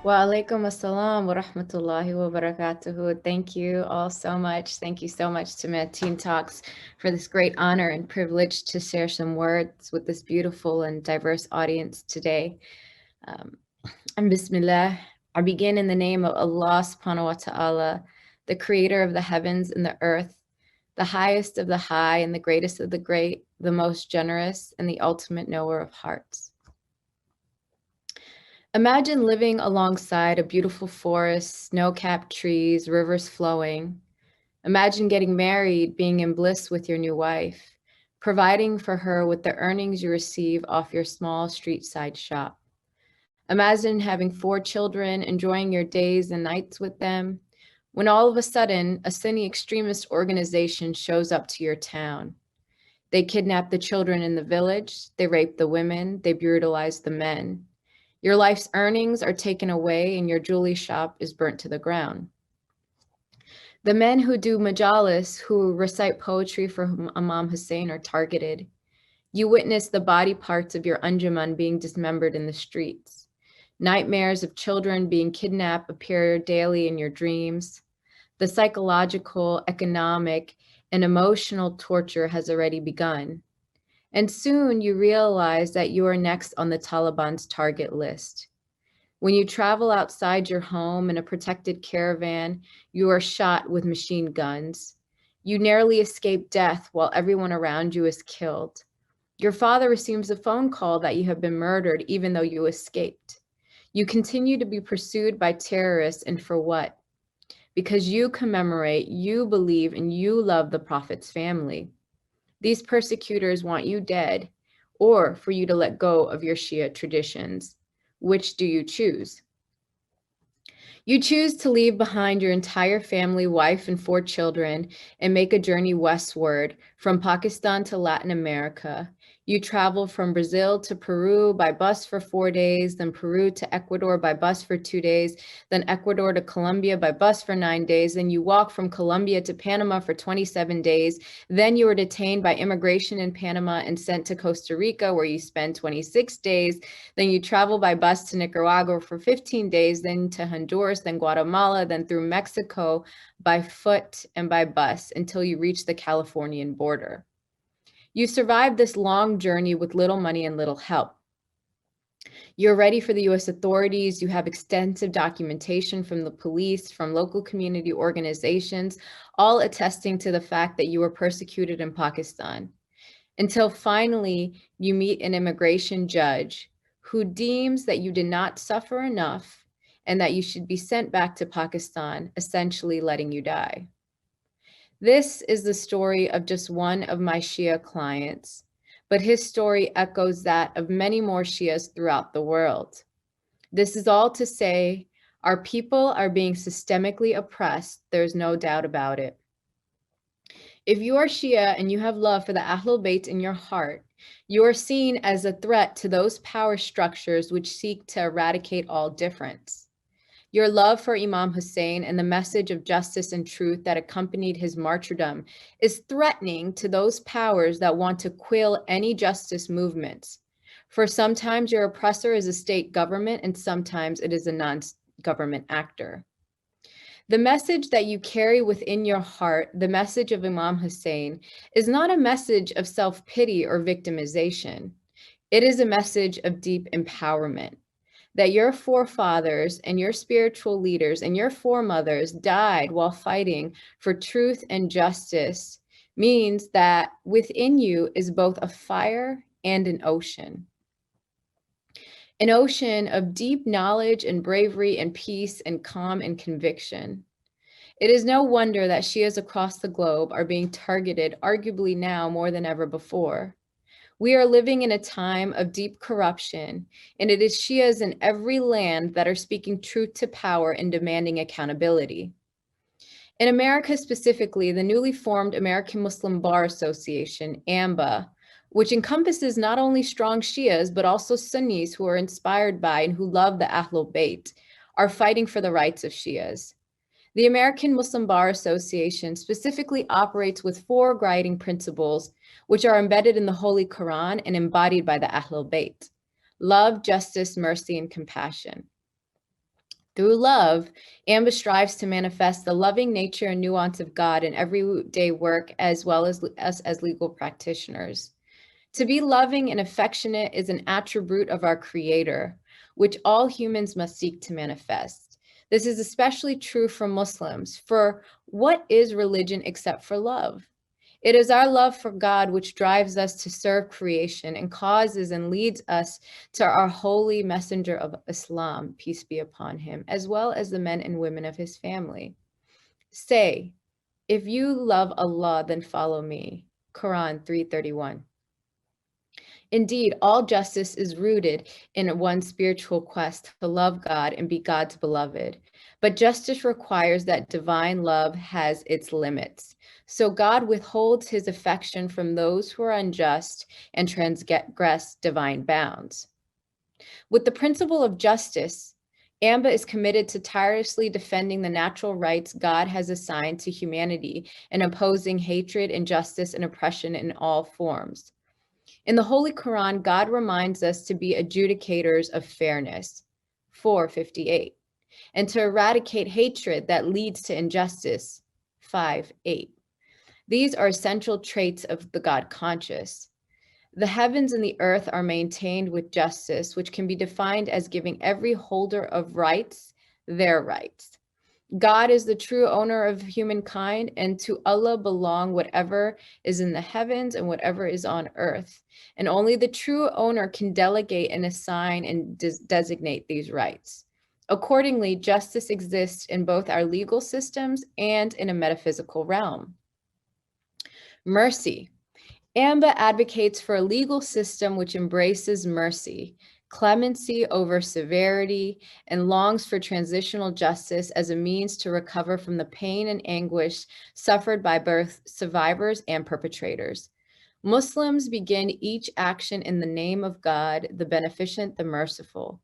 Wa alaikum assalam wa rahmatullahi wa barakatuhu. Thank you all so much. Thank you so much to MATIN Talks for this great honor and privilege to share some words with this beautiful and diverse audience today. Um, and Bismillah, I begin in the name of Allah subhanahu wa ta'ala, the creator of the heavens and the earth, the highest of the high and the greatest of the great, the most generous and the ultimate knower of hearts. Imagine living alongside a beautiful forest, snow-capped trees, rivers flowing. Imagine getting married, being in bliss with your new wife, providing for her with the earnings you receive off your small street-side shop. Imagine having 4 children, enjoying your days and nights with them, when all of a sudden, a Sunni extremist organization shows up to your town. They kidnap the children in the village, they rape the women, they brutalize the men. Your life's earnings are taken away and your jewelry shop is burnt to the ground. The men who do majalis, who recite poetry for Imam Hussein, are targeted. You witness the body parts of your anjuman being dismembered in the streets. Nightmares of children being kidnapped appear daily in your dreams. The psychological, economic, and emotional torture has already begun. And soon you realize that you are next on the Taliban's target list. When you travel outside your home in a protected caravan, you are shot with machine guns. You narrowly escape death while everyone around you is killed. Your father receives a phone call that you have been murdered even though you escaped. You continue to be pursued by terrorists, and for what? Because you commemorate, you believe, and you love the Prophet's family. These persecutors want you dead, or for you to let go of your Shia traditions. Which do you choose? You choose to leave behind your entire family, wife, and 4 children and make a journey westward from Pakistan to Latin America. You travel from Brazil to Peru by bus for 4 days, then Peru to Ecuador by bus for 2 days, then Ecuador to Colombia by bus for 9 days. Then you walk from Colombia to Panama for 27 days. Then you are detained by immigration in Panama and sent to Costa Rica, where you spend 26 days. Then you travel by bus to Nicaragua for 15 days, then to Honduras, then Guatemala, then through Mexico by foot and by bus until you reach the Californian border. You survived this long journey with little money and little help. You're ready for the US authorities. You have extensive documentation from the police, from local community organizations, all attesting to the fact that you were persecuted in Pakistan. Until finally you meet an immigration judge who deems that you did not suffer enough and that you should be sent back to Pakistan, essentially letting you die. This is the story of just one of my Shia clients, but his story echoes that of many more Shias throughout the world. This is all to say, our people are being systemically oppressed. There's no doubt about it. If you are Shia and you have love for the Ahlul Bayt in your heart, you are seen as a threat to those power structures which seek to eradicate all difference. Your love for Imam Hussein and the message of justice and truth that accompanied his martyrdom is threatening to those powers that want to quill any justice movements. For sometimes your oppressor is a state government and sometimes it is a non-government actor. The message that you carry within your heart, the message of Imam Hussein, is not a message of self-pity or victimization. It is a message of deep empowerment. That your forefathers and your spiritual leaders and your foremothers died while fighting for truth and justice means that within you is both a fire and an ocean of deep knowledge and bravery and peace and calm and conviction. It is no wonder that Shias across the globe are being targeted, arguably now more than ever before. We are living in a time of deep corruption, and it is Shias in every land that are speaking truth to power and demanding accountability. In America specifically, the newly formed American Muslim Bar Association, AMBA, which encompasses not only strong Shias, but also Sunnis who are inspired by and who love the Ahlul Bayt, are fighting for the rights of Shias. The American Muslim Bar Association specifically operates with 4 guiding principles, which are embedded in the Holy Quran and embodied by the Ahlul Bayt: love, justice, mercy, and compassion. Through love, AMBA strives to manifest the loving nature and nuance of God in everyday work as well as us as legal practitioners. To be loving and affectionate is an attribute of our Creator, which all humans must seek to manifest. This is especially true for Muslims, for what is religion except for love? It is our love for God which drives us to serve creation and causes and leads us to our holy messenger of Islam, peace be upon him, as well as the men and women of his family. Say, if you love Allah, then follow me. Quran 3:31. Indeed, all justice is rooted in one's spiritual quest to love God and be God's beloved. But justice requires that divine love has its limits. So God withholds his affection from those who are unjust and transgress divine bounds. With the principle of justice, AMBA is committed to tirelessly defending the natural rights God has assigned to humanity and opposing hatred, injustice, and oppression in all forms. In the Holy Quran, God reminds us to be adjudicators of fairness, 4:58, and to eradicate hatred that leads to injustice, 5:8. These are essential traits of the God conscious. The heavens and the earth are maintained with justice, which can be defined as giving every holder of rights their rights. God is the true owner of humankind, and to Allah belong whatever is in the heavens and whatever is on earth. And only the true owner can delegate and assign and designate these rights. Accordingly, justice exists in both our legal systems and in a metaphysical realm. Mercy. AMBA advocates for a legal system which embraces mercy, clemency over severity, and longs for transitional justice as a means to recover from the pain and anguish suffered by both survivors and perpetrators. Muslims begin each action in the name of God, the beneficent, the merciful.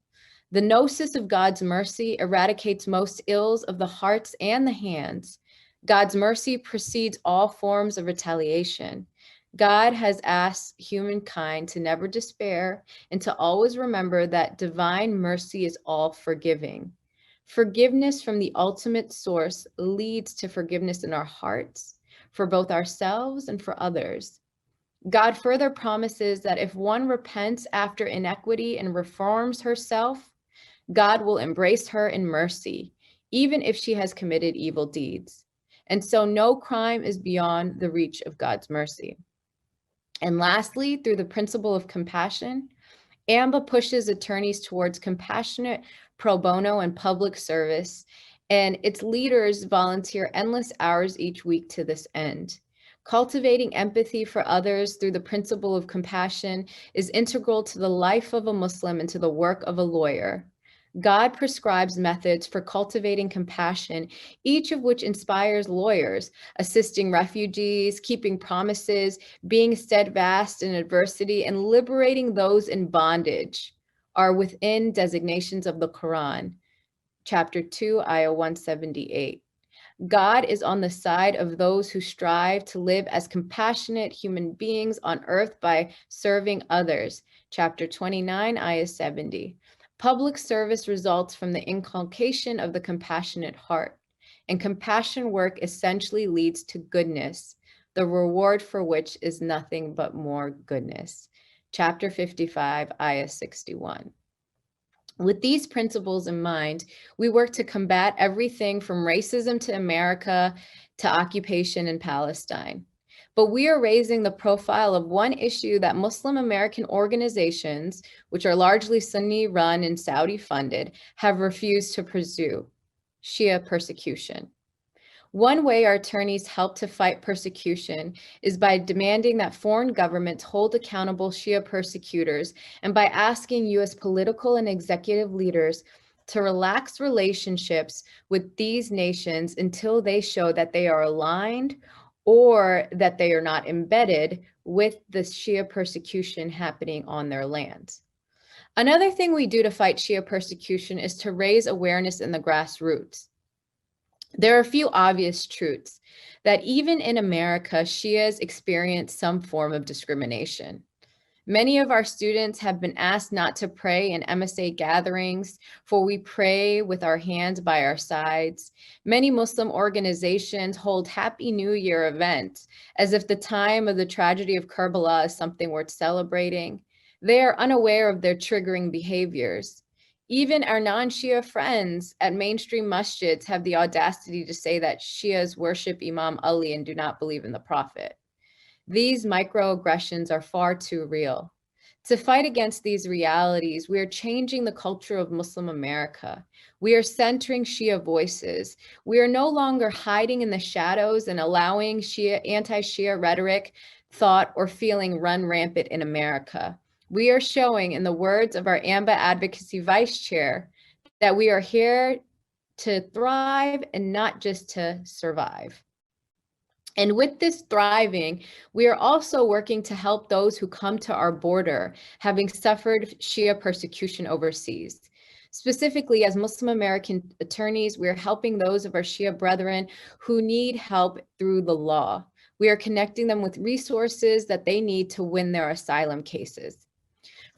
The gnosis of God's mercy eradicates most ills of the hearts and the hands. God's mercy precedes all forms of retaliation. God has asked humankind to never despair and to always remember that divine mercy is all forgiving. Forgiveness from the ultimate source leads to forgiveness in our hearts, for both ourselves and for others. God further promises that if one repents after inequity and reforms herself, God will embrace her in mercy, even if she has committed evil deeds. And so no crime is beyond the reach of God's mercy. And lastly, through the principle of compassion, AMBA pushes attorneys towards compassionate pro bono and public service, and its leaders volunteer endless hours each week to this end. Cultivating empathy for others through the principle of compassion is integral to the life of a Muslim and to the work of a lawyer. God prescribes methods for cultivating compassion, each of which inspires lawyers, assisting refugees, keeping promises, being steadfast in adversity, and liberating those in bondage are within designations of the Quran, chapter 2, ayah 178. God is on the side of those who strive to live as compassionate human beings on earth by serving others, chapter 29, ayah 70. Public service results from the inculcation of the compassionate heart, and compassion work essentially leads to goodness, the reward for which is nothing but more goodness. Chapter 55, ayah 61. With these principles in mind, we work to combat everything from racism to America to occupation in Palestine. But we are raising the profile of one issue that Muslim American organizations, which are largely Sunni run and Saudi funded, have refused to pursue: Shia persecution. One way our attorneys help to fight persecution is by demanding that foreign governments hold accountable Shia persecutors and by asking U.S. political and executive leaders to relax relationships with these nations until they show that they are aligned or that they are not embedded with the Shia persecution happening on their lands. Another thing we do to fight Shia persecution is to raise awareness in the grassroots. There are a few obvious truths that even in America, Shias experience some form of discrimination. Many of our students have been asked not to pray in MSA gatherings, for we pray with our hands by our sides. Many Muslim organizations hold Happy New Year events as if the time of the tragedy of Karbala is something worth celebrating. They are unaware of their triggering behaviors. Even our non-Shia friends at mainstream masjids have the audacity to say that Shias worship Imam Ali and do not believe in the Prophet. These microaggressions are far too real. To fight against these realities, we are changing the culture of Muslim America. We are centering Shia voices. We are no longer hiding in the shadows and allowing anti-Shia rhetoric, thought, or feeling run rampant in America. We are showing, in the words of our AMBA advocacy vice chair, that we are here to thrive and not just to survive. And with this thriving, we are also working to help those who come to our border, having suffered Shia persecution overseas. Specifically, as Muslim American attorneys, we are helping those of our Shia brethren who need help through the law. We are connecting them with resources that they need to win their asylum cases.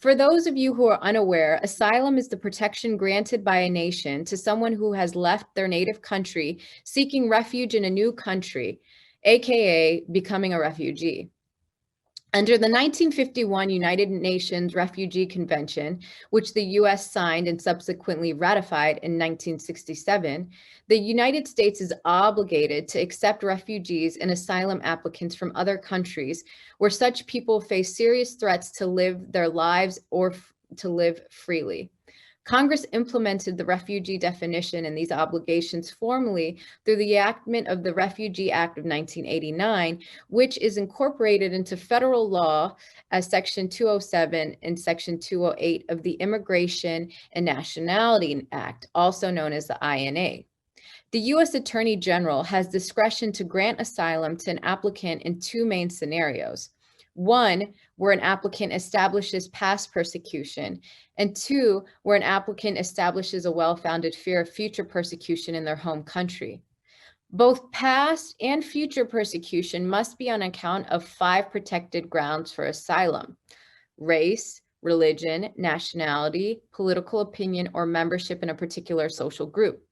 For those of you who are unaware, asylum is the protection granted by a nation to someone who has left their native country seeking refuge in a new country, aka becoming a refugee. Under the 1951 United Nations Refugee Convention, which the US signed and subsequently ratified in 1967, the United States is obligated to accept refugees and asylum applicants from other countries where such people face serious threats to live their lives or to live freely. Congress implemented the refugee definition and these obligations formally through the enactment of the Refugee Act of 1989, which is incorporated into federal law as Section 207 and Section 208 of the Immigration and Nationality Act, also known as the INA. The U.S. Attorney General has discretion to grant asylum to an applicant in two main scenarios. One, where an applicant establishes past persecution, and two, where an applicant establishes a well-founded fear of future persecution in their home country. Both past and future persecution must be on account of 5 protected grounds for asylum: race, religion, nationality, political opinion, or membership in a particular social group.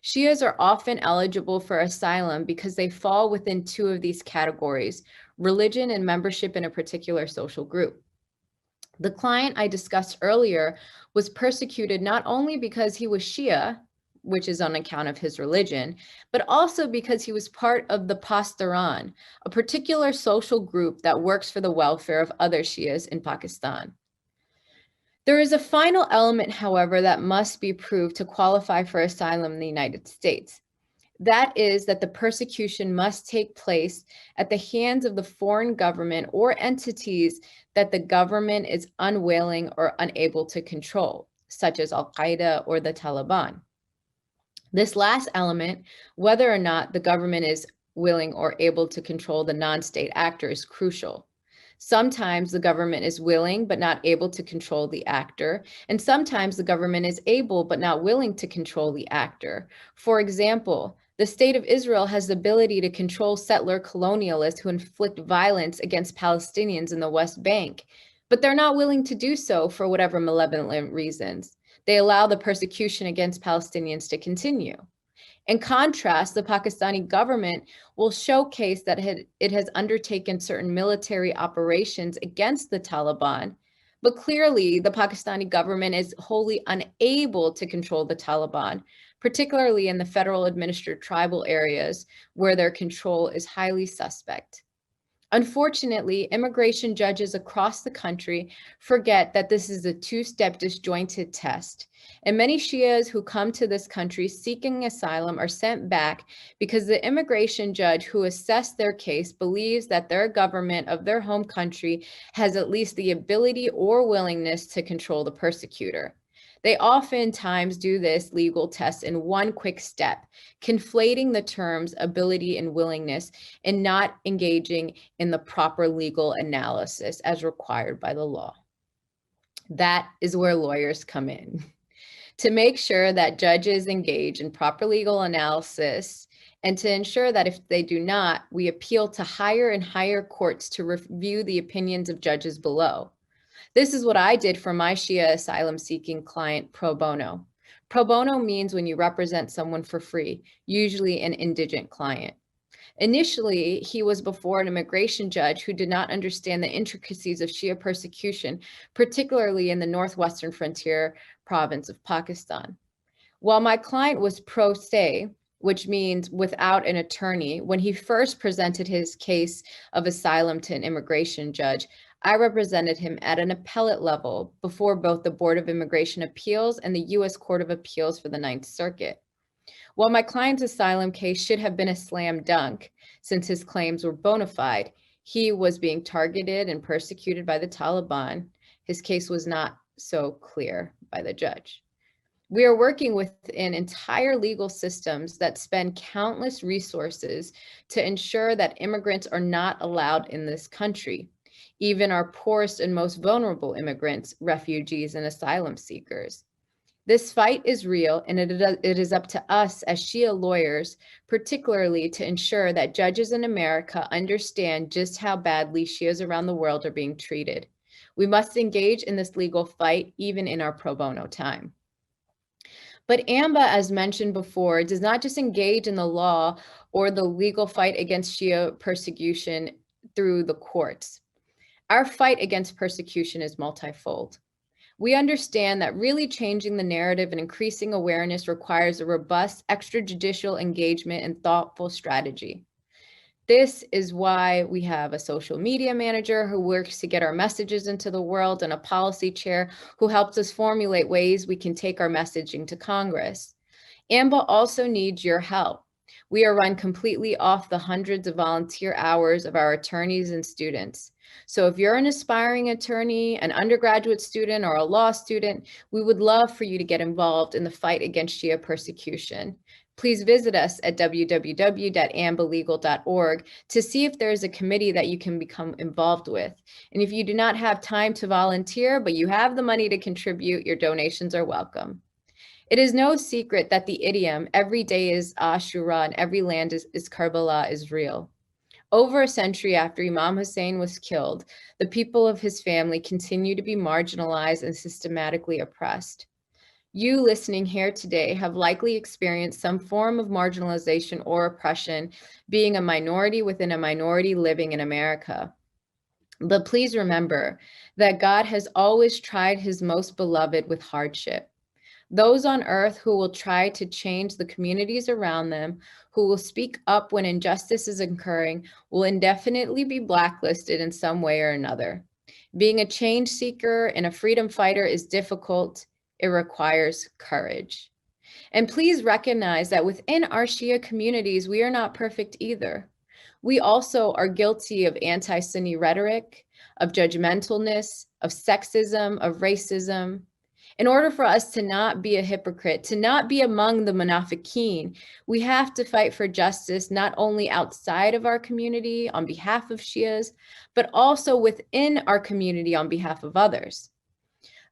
Shias are often eligible for asylum because they fall within 2 of these categories: religion and membership in a particular social group. The client I discussed earlier was persecuted not only because he was Shia, which is on account of his religion, but also because he was part of the Pastaran, a particular social group that works for the welfare of other Shias in Pakistan. There is a final element, however, that must be proved to qualify for asylum in the United States. That is that the persecution must take place at the hands of the foreign government or entities that the government is unwilling or unable to control, such as Al-Qaeda or the Taliban. This last element, whether or not the government is willing or able to control the non-state actor, is crucial. Sometimes the government is willing but not able to control the actor, and sometimes the government is able but not willing to control the actor. For example, the state of Israel has the ability to control settler colonialists who inflict violence against Palestinians in the West Bank, but they're not willing to do so for whatever malevolent reasons. They allow the persecution against Palestinians to continue. In contrast, the Pakistani government will showcase that it has undertaken certain military operations against the Taliban, but clearly the Pakistani government is wholly unable to control the Taliban, particularly in the federal administered tribal areas where their control is highly suspect. Unfortunately, immigration judges across the country forget that this is a two-step disjointed test, and many Shias who come to this country seeking asylum are sent back because the immigration judge who assessed their case believes that their government of their home country has at least the ability or willingness to control the persecutor. They oftentimes do this legal test in one quick step, conflating the terms ability and willingness and not engaging in the proper legal analysis as required by the law. That is where lawyers come in. To make sure that judges engage in proper legal analysis, and to ensure that if they do not, we appeal to higher and higher courts to review the opinions of judges below. This is what I did for my Shia asylum-seeking client pro bono. Pro bono means when you represent someone for free, usually an indigent client. Initially, he was before an immigration judge who did not understand the intricacies of Shia persecution, particularly in the northwestern frontier province of Pakistan. While my client was pro se, which means without an attorney, when he first presented his case of asylum to an immigration judge, I represented him at an appellate level before both the Board of Immigration Appeals and the U.S. Court of Appeals for the Ninth Circuit. While my client's asylum case should have been a slam dunk, since his claims were bona fide, he was being targeted and persecuted by the Taliban. His case was not so clear by the judge. We are working within entire legal systems that spend countless resources to ensure that immigrants are not allowed in this country, even our poorest and most vulnerable immigrants, refugees, and asylum seekers. This fight is real, and it is up to us as Shia lawyers, particularly to ensure that judges in America understand just how badly Shias around the world are being treated. We must engage in this legal fight even in our pro bono time. But AMBA, as mentioned before, does not just engage in the law or the legal fight against Shia persecution through the courts. Our fight against persecution is multifold. We understand that really changing the narrative and increasing awareness requires a robust extrajudicial engagement and thoughtful strategy. This is why we have a social media manager who works to get our messages into the world and a policy chair who helps us formulate ways we can take our messaging to Congress. AMBA also needs your help. We are run completely off the hundreds of volunteer hours of our attorneys and students. So if you're an aspiring attorney, an undergraduate student, or a law student, we would love for you to get involved in the fight against Shia persecution. Please visit us at www.ambalegal.org to see if there is a committee that you can become involved with. And if you do not have time to volunteer, but you have the money to contribute, your donations are welcome. It is no secret that the idiom, every day is Ashura and every land is Karbala, is real. Over a century after Imam Hussein was killed, the people of his family continue to be marginalized and systematically oppressed. You listening here today have likely experienced some form of marginalization or oppression, being a minority within a minority living in America. But please remember that God has always tried his most beloved with hardship. Those on earth who will try to change the communities around them, who will speak up when injustice is occurring, will indefinitely be blacklisted in some way or another. Being a change seeker and a freedom fighter is difficult. It requires courage. And please recognize that within our Shia communities, we are not perfect either. We also are guilty of anti-Sunni rhetoric, of judgmentalness, of sexism, of racism. In order for us to not be a hypocrite, to not be among the munafiqeen, we have to fight for justice not only outside of our community on behalf of Shias, but also within our community on behalf of others.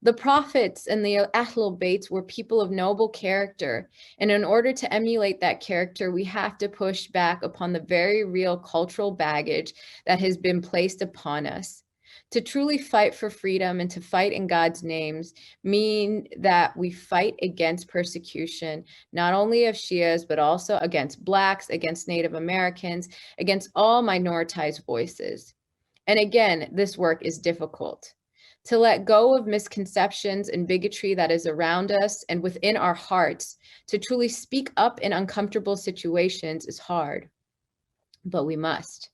The prophets and the Ahlul Bayt were people of noble character, and in order to emulate that character, we have to push back upon the very real cultural baggage that has been placed upon us. To truly fight for freedom and to fight in God's names mean that we fight against persecution, not only of Shias, but also against Blacks, against Native Americans, against all minoritized voices. And again, this work is difficult. To let go of misconceptions and bigotry that is around us and within our hearts, to truly speak up in uncomfortable situations is hard, but we must.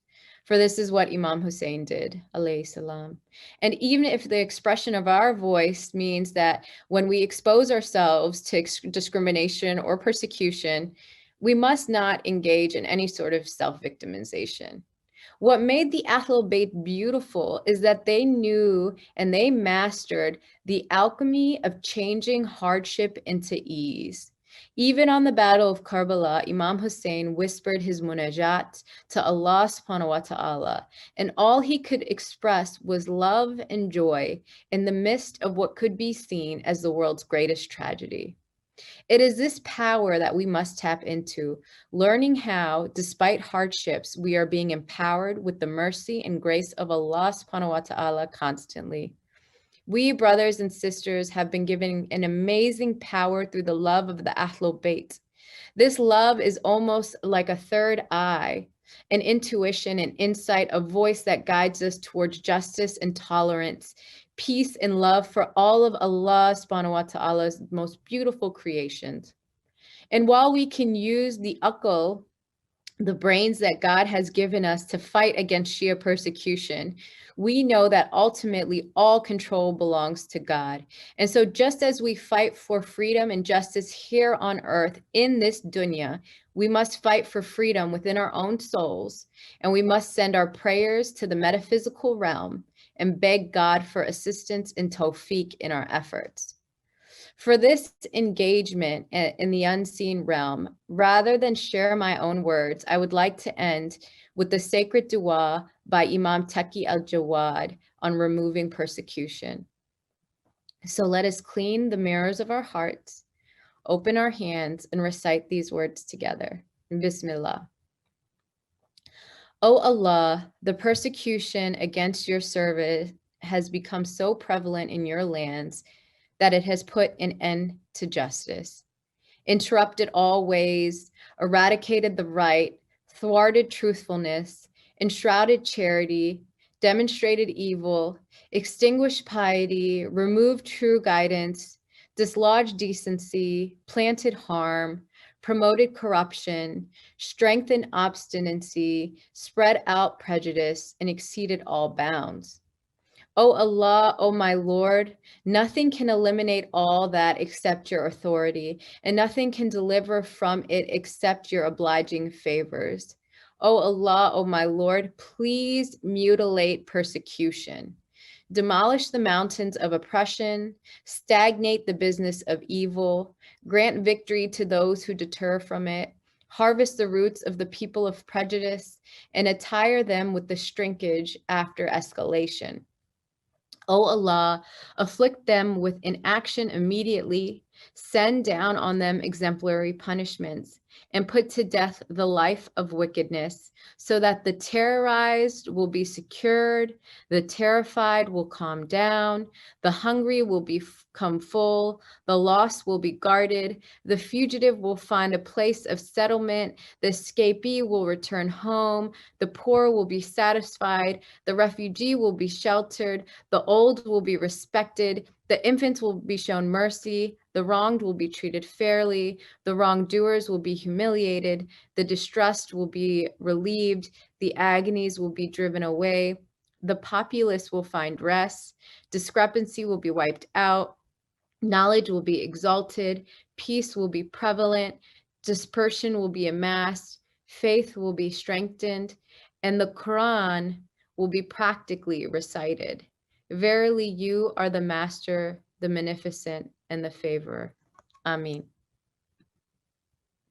For this is what Imam Hussein did, alayhi salam. And even if the expression of our voice means that when we expose ourselves to discrimination or persecution, we must not engage in any sort of self-victimization. What made the Ahlul Bayt beautiful is that they knew and they mastered the alchemy of changing hardship into ease. Even on the Battle of Karbala, Imam Hussein whispered his munajat to Allah subhanahu wa ta'ala, and all he could express was love and joy in the midst of what could be seen as the world's greatest tragedy. It is this power that we must tap into, learning how, despite hardships, we are being empowered with the mercy and grace of Allah subhanahu wa ta'ala constantly. We brothers and sisters have been given an amazing power through the love of the Ahlul Bayt. This love is almost like a third eye, an intuition, an insight, a voice that guides us towards justice and tolerance, peace and love for all of Allah subhanahu wa ta'ala's most beautiful creations. And while we can use the aql, the brains that God has given us to fight against Shia persecution, we know that ultimately all control belongs to God. And so just as we fight for freedom and justice here on earth in this dunya, we must fight for freedom within our own souls, and we must send our prayers to the metaphysical realm and beg God for assistance and tawfiq in our efforts. For this engagement in the unseen realm, rather than share my own words, I would like to end with the sacred dua by Imam Taqi al-Jawad on removing persecution. So let us clean the mirrors of our hearts, open our hands, and recite these words together. Bismillah. O Allah, the persecution against your service has become so prevalent in your lands that it has put an end to justice, interrupted all ways, eradicated the right, thwarted truthfulness, enshrouded charity, demonstrated evil, extinguished piety, removed true guidance, dislodged decency, planted harm, promoted corruption, strengthened obstinacy, spread out prejudice, and exceeded all bounds. O Allah, O my Lord, nothing can eliminate all that except your authority, and nothing can deliver from it except your obliging favors. O Allah, O my Lord, please mutilate persecution. Demolish the mountains of oppression, stagnate the business of evil, grant victory to those who deter from it, harvest the roots of the people of prejudice, and attire them with the shrinkage after escalation. O Allah, afflict them with inaction immediately, send down on them exemplary punishments, and put to death the life of wickedness, so that the terrorized will be secured, the terrified will calm down, the hungry will become full, the lost will be guarded, the fugitive will find a place of settlement, the escapee will return home, the poor will be satisfied, the refugee will be sheltered, the old will be respected, the infants will be shown mercy, the wronged will be treated fairly, the wrongdoers will be humiliated, the distressed will be relieved, the agonies will be driven away, the populace will find rest, discrepancy will be wiped out, knowledge will be exalted, peace will be prevalent, dispersion will be amassed, faith will be strengthened, and the Quran will be practically recited. Verily, you are the Master, the Magnificent, and the Favorer. Ameen.